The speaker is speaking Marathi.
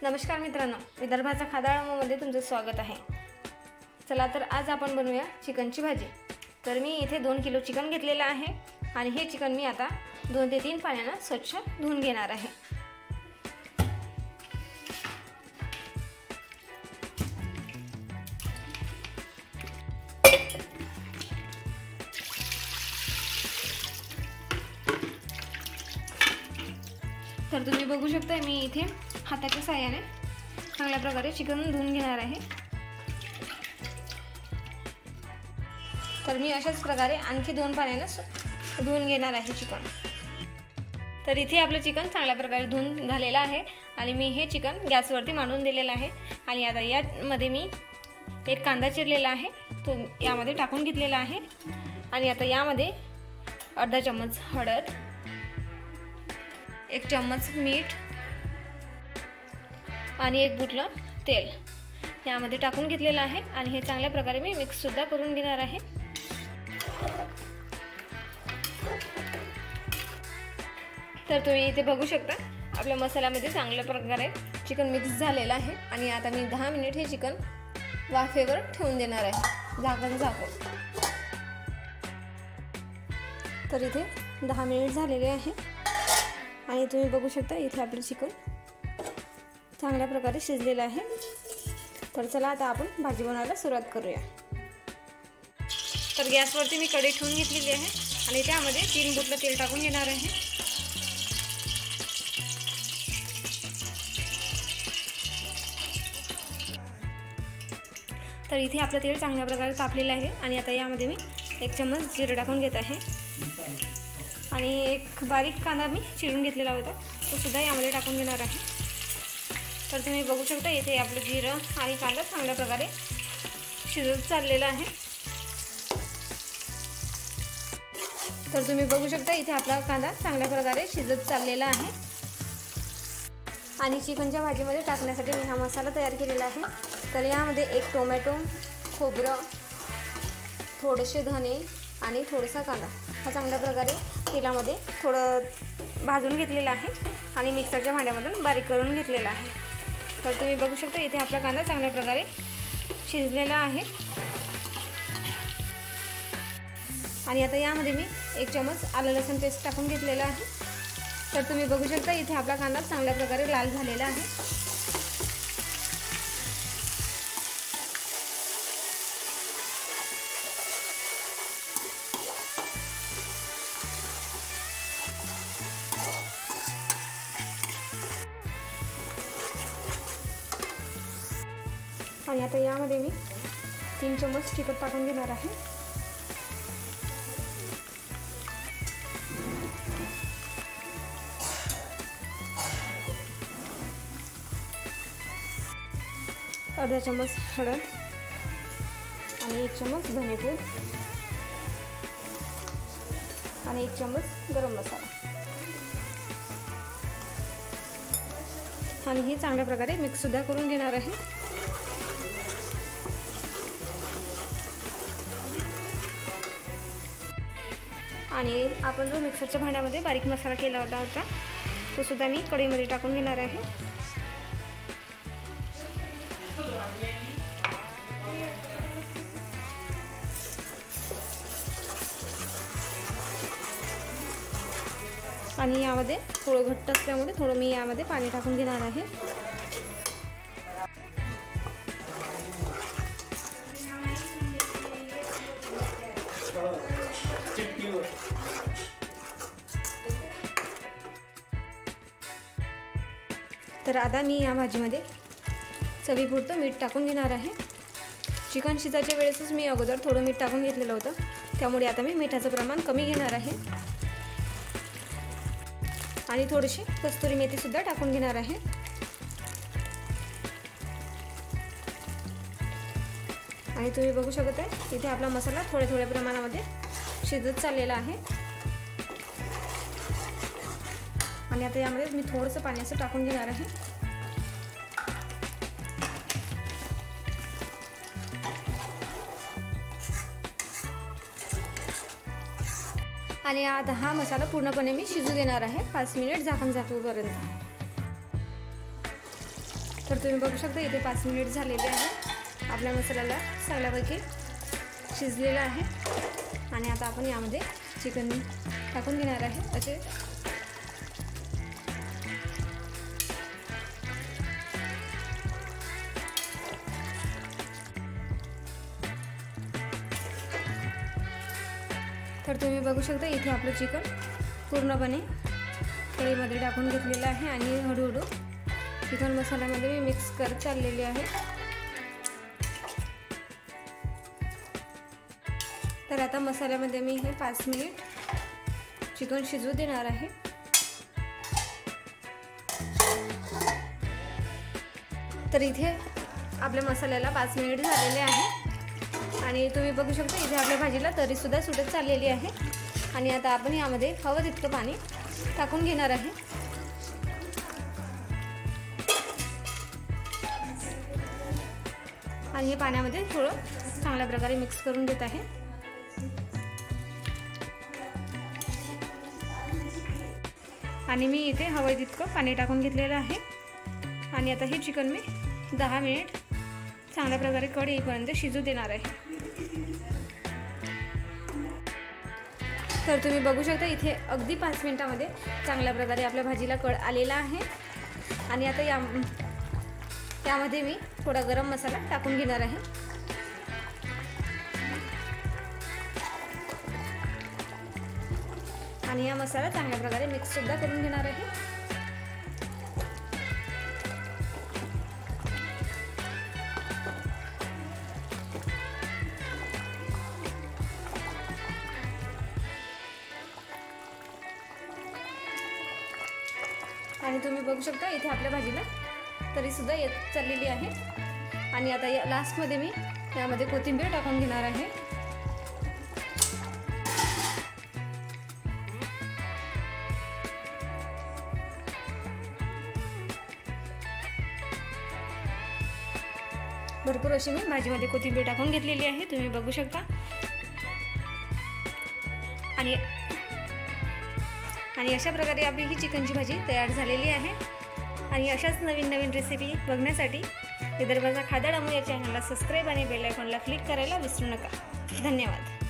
नमस्कार मित्रांनो, विदर्भाच्या खादाळामध्ये तुमचं स्वागत आहे। चला तर आज आपण बनवूया चिकनची भाजी। तर मी इथे 2 किलो चिकन घेतलेलं आहे आणि हे चिकन मी आता 2 ते 3 पाण्याने स्वच्छ धुवून घेणार आहे। तर तुम्ही बघू शकता मी इथे हाताच्या साहाय्याने चांगल्या प्रकारे चिकन धुवून घेणार आहे। तर मी अशाच प्रकारे आणखी 2 पाण्याने धुवून घेणार आहे चिकन। तर इथे आपलं चिकन चांगल्या प्रकारे धुवून झालेलं आहे आणि मी हे चिकन गॅसवरती मांडून दिलेलं आहे। आणि आता यामध्ये मी एक कांदा चिरलेला आहे तो यामध्ये टाकून घेतलेला आहे। आणि आता यामध्ये अर्धा चम्मच हळद, 1 चम्मच मीठ आणि 1 बुटलं तेल यामध्ये टाकून घेतलेलं आहे आणि हे चांगल्या प्रकारे मी मिक्स सुद्धा करून घेणार आहे। तर तुम्ही इथे बघू शकता आपल्या मसाल्यामध्ये चांगल्या प्रकारे चिकन मिक्स झालेलं आहे आणि आता मी 10 मिनिट हे चिकन वाफेवर ठेवून देणार आहे, झाकण झाकून। तर इथे 10 मिनिट झालेले आहे आणि तुम्ही बघू शकता इथे आपलं चिकन चांगल्या प्रकारे शिजलेलं आहे। तर चला आता आपण भाजी बनवायला सुरुवात करूया। तर गॅसवरती मी कढई ठेवून घेतलेली आहे आणि त्यामध्ये 3 बुटलं तेल टाकून घेणार आहे। तर इथे आपलं तेल चांगल्या प्रकारे तापलेलं आहे आणि आता यामध्ये मी 1 चम्मच जिरं टाकून घेत आहे आणि एक बारीक कांदा मी चिरून घेतलेला होता तो सुद्धा यामध्ये टाकून घेणार आहे। तर तुम्ही बघू शकता इथे आपलं जिरं आणि कांदा चांगल्या प्रकारे शिजत चाललेला आहे। तर तुम्ही बघू शकता इथे आपला कांदा चांगल्या प्रकारे शिजत चाललेला आहे आणि चिकनच्या भाजीमध्ये टाकण्यासाठी मी हा मसाला तयार केलेला आहे। तर यामध्ये 1 टोमॅटो, खोबरं, थोडेसे धने आणि थोडासा कांदा हा चांगल्या प्रकारे तेलामध्ये थोडं भाजून घेतलेला आहे आणि मिक्सरच्या भांड्यामधून बारीक करून घेतलेला आहे। तर तुम्ही बघू शकता इथे आपला कांदा चांगल्या प्रकारे शिजलेला आहे आणि आता यामध्ये मी 1 चम्मच आलं लसूण पेस्ट टाकून घेतलेला आहे। तर तुम्ही बघू शकता इथे आपला कांदा चांगल्या प्रकारे लाल झालेला आहे। आणि आता यामध्ये मी 3 चम्मच तिखट टाकून घेणार आहे। अर्धा चम्मच हळद आणि 1 चम्मच धनेपूड आणि 1 चम्मच गरम मसाला आणि हे चांगल्या प्रकारे मिक्स सुद्धा करून घेणार आहे। आणि आपण जो मिक्सरच्या भांड्यामध्ये बारीक मसाला केला होता तो सुद्धा मी कढईमध्ये टाकून घेणार आहे। आणि यामध्ये थोडं घट्ट असल्यामुळे थोडं मी यामध्ये पाणी टाकून घेणार आहे। तर आता मी या भाजीमध्ये चवीपुरतं मीठ टाकून घेणार आहे। चिकन शिजायच्या वेळेसच मी अगोदर थोडं मीठ टाकून घेतलेलं होतं, त्यामुळे आता मी मिठाचं प्रमाण कमी घेणार आहे आणि थोडीशी कस्तुरी मेथी सुद्धा टाकून घेणार आहे। आणि तुम्ही बघू शकता इथे आपला मसाला थोड्या प्रमाणामध्ये शिजत चाललेला आहे आणि आता यामध्ये मी थोडंसं पाणी असं टाकून घेणार आहे। आणि आता हा मसाला पूर्णपणे मी शिजू देणार आहे 5 मिनिट झाकण झाकूपर्यंत। तर तुम्ही बघू शकता इथे 5 मिनिट झालेले आहे. आपल्या मसाल्याला चांगल्यापैकी शिजलेला आहे आणि आता आपण यामध्ये चिकन टाकून घेणार आहे. असे तर तुम्ही बघू शकता इथे आपलं चिकन पूर्णपणे कढईमध्ये टाकून घेतलेलं आहे आणि हळूहळू चिकन मसाल्यामध्ये मी मिक्स करत चाललेली आहे. तर आता मसाल्यामध्ये मी हे 5 मिनिट चिकन शिजवू देणार आहे. तर इथे आपल्या मसाल्याला 5 मिनिट झालेले आहे आणि तुम्ही बघू शकता इथे आपल्या भाजीला तरीसुद्धा सुटत चाललेली आहे. आणि आता आपण यामध्ये हवं तितकं पाणी टाकून घेणार आहे. आणि हे पाण्यामध्ये थोडं चांगल्या प्रकारे मिक्स करून घेत आहे. आणि मी इथे हवं तितकं पाणी टाकून घेतलेलं आहे. आणि आता हे चिकन मी 10 मिनिट चांगल्या प्रकारे कढ येईपर्यंत शिजू देणार आहे. तर तुम्ही बघू शकता इथे अगदी 5 मिनिटामध्ये चांगल्या प्रकारे आपल्या भाजीला कळ आलेला आहे. आणि आता यामध्ये मी थोडा गरम मसाला टाकून घेणार आहे. आणि हा मसाला चांगल्या प्रकारे मिक्स सुद्धा करून घेणार आहे. आणि तुम्ही बघू शकता इथे आपल्या भाजीला तरीसुद्धा येत चाललेली आहे. आणि आता या लास्टमध्ये मी यामध्ये कोथिंबीर टाकून घेणार आहे. भरपूर अशी मी भाजीमध्ये कोथिंबीर टाकून घेतलेली आहे, तुम्ही बघू शकता. आणि अशा प्रकारे आपली ही चिकनची भाजी तयार झालेली आहे. आणि अशाच नवीन नवीन रेसिपी बघण्यासाठी विदर्भाचा खादाड अमू या चॅनलला सबस्क्राईब आणि बेल आयकॉनला क्लिक करायला विसरू नका. धन्यवाद.